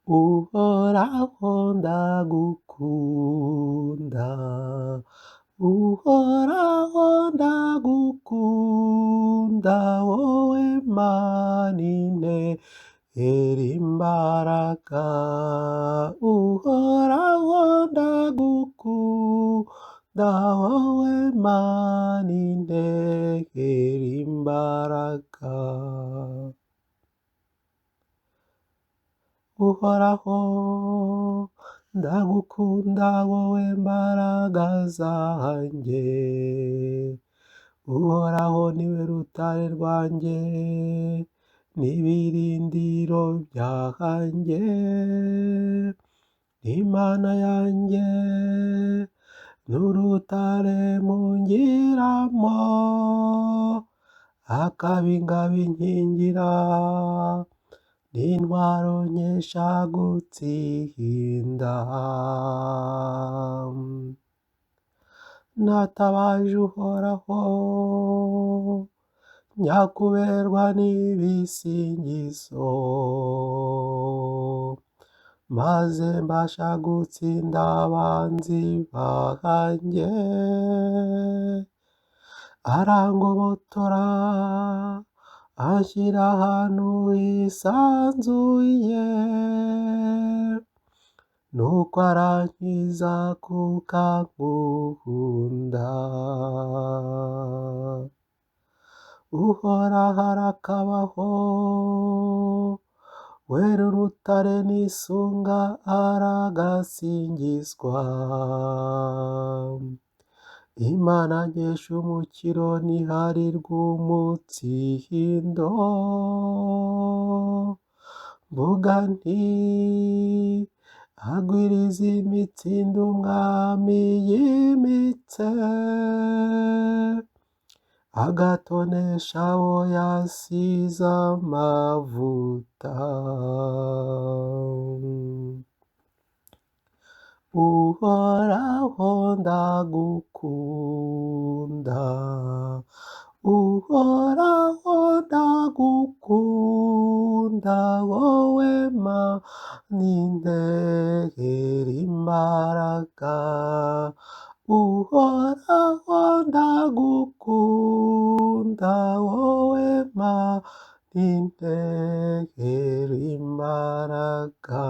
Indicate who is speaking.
Speaker 1: uhoraho ndagukunda, uhoraho ndagukunda, wowe Mana intera imbaraga, uhoraho ndagukunda, wowe Mana intera imbaraga. Uhoraho ndagukunda, wowe mbaraga zanjye, uhoraho niwe rutare rwanjye n'ibirindiro byanjye, n'Imana yanjye n'urutare mungiramo, akaba ingabo inkingira, n'intwaro nkesha gutsinda. Natabaje uhoraho nyakuberwa n'ibisingizo, maze mbasha gutsinda abanzi banjye. Arangobotora anshyira ahantu hisanzuye, nuko arankiza kuko ankunda. Uhoraho arakabaho, wera urutare n'isunga aragasingizwa. Imana nkesha umukiro n'ihari rw'umutsindo, mvuga nti agwiriza imitsindo umwami yimitse, agatonesha abo yasize amavuta. Uhoraho ndagukunda, uhoraho ndagukunda, wowe Mana intera imbaraga, uhoraho ndagukunda, wowe Mana intera imbaraga.